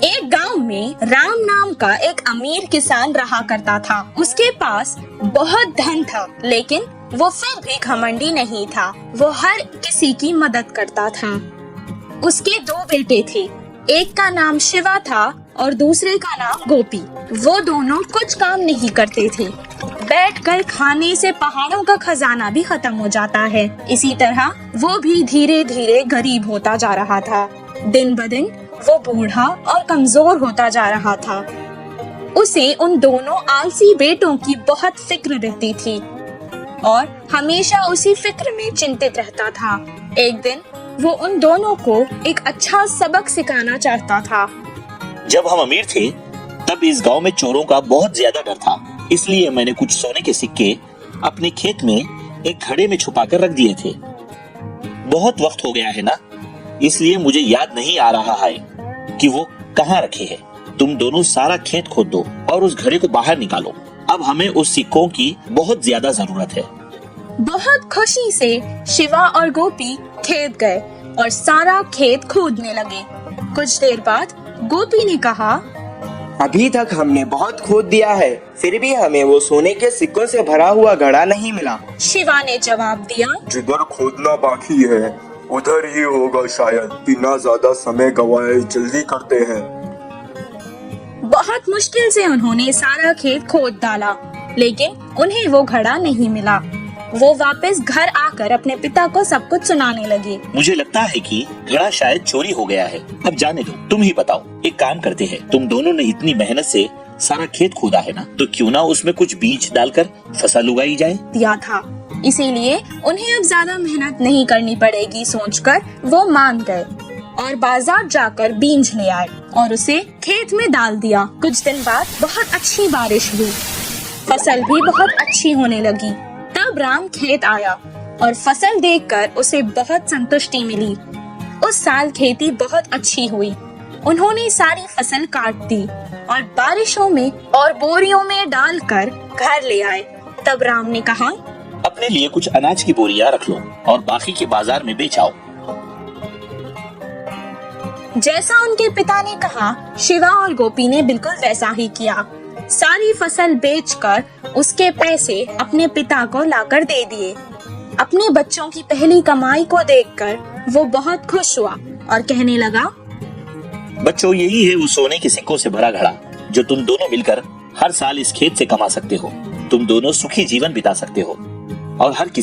एक गांव में राम नाम का एक अमीर किसान रहा करता था। उसके पास बहुत धन था, लेकिन वो फिर भी घमंडी नहीं था। वो हर किसी की मदद करता था। उसके दो बेटे थे, एक का नाम शिवा था और दूसरे का नाम गोपी। वो दोनों कुछ काम नहीं करते थे। बैठकर खाने से पहाड़ों का खजाना भी खत्म हो जाता है। इसी तरह वो भी धीरे धीरे गरीब होता जा रहा था। दिन ब दिन वो बूढ़ा और कमजोर होता जा रहा था। उसे उन दोनों आलसी बेटों की बहुत फिक्र रहती थी और हमेशा उसी फिक्र में चिंतित रहता था। एक दिन वो उन दोनों को एक अच्छा सबक सिखाना चाहता था। जब हम अमीर थे तब इस गांव में चोरों का बहुत ज्यादा डर था, इसलिए मैंने कुछ सोने के सिक्के अपने खेत में एक घड़े में छुपा कर रख दिए थे। बहुत वक्त हो गया है ना, इसलिए मुझे याद नहीं आ रहा है कि वो कहाँ रखे हैं। तुम दोनों सारा खेत खोद दो और उस घड़े को बाहर निकालो। अब हमें उस सिक्कों की बहुत ज्यादा जरूरत है। बहुत खुशी से शिवा और गोपी खेत गए और सारा खेत खोदने लगे। कुछ देर बाद गोपी ने कहा, अभी तक हमने बहुत खोद दिया है, फिर भी हमें वो सोने के सिक्कों से भरा हुआ घड़ा नहीं मिला। शिवा ने जवाब दिया, जिधर खोदना बाकी है उधर ही होगा शायद। बिना ज्यादा समय गवाए जल्दी करते हैं। बहुत मुश्किल से उन्होंने सारा खेत खोद डाला, लेकिन उन्हें वो घड़ा नहीं मिला। वो वापस घर आकर अपने पिता को सब कुछ सुनाने लगे। मुझे लगता है कि घड़ा शायद चोरी हो गया है। अब जाने दो, तुम ही बताओ। एक काम करते हैं, तुम दोनों ने इतनी मेहनत से सारा खेत खोदा है ना, तो क्यों ना उसमें कुछ बीज डालकर फसल उगाई जाए। दिया था, इसीलिए उन्हें अब ज्यादा मेहनत नहीं करनी पड़ेगी सोचकर वो मान गए और बाजार जाकर बीज ले आए और उसे खेत में डाल दिया। कुछ दिन बाद बहुत अच्छी बारिश हुई, फसल भी बहुत अच्छी होने लगी। तब राम खेत आया और फसल देखकर उसे बहुत संतुष्टि मिली। उस साल खेती बहुत अच्छी हुई। उन्होंने सारी फसल काट दी और बारिशों में और बोरियों में डालकर घर ले आए। तब राम ने कहा, अपने लिए कुछ अनाज की बोरियां रख लो और बाकी के बाजार में बेच आओ। जैसा उनके पिता ने कहा, शिवा और गोपी ने बिल्कुल वैसा ही किया। सारी फसल बेचकर उसके पैसे अपने पिता को लाकर दे दिए। अपने बच्चों की पहली कमाई को देखकर वो बहुत खुश हुआ और कहने लगा, बच्चों, यही है वो सोने के सिक्कों से भरा घड़ा जो तुम दोनों मिलकर हर साल इस खेत से कमा सकते हो। तुम दोनों सुखी जीवन बिता सकते हो और हर किसी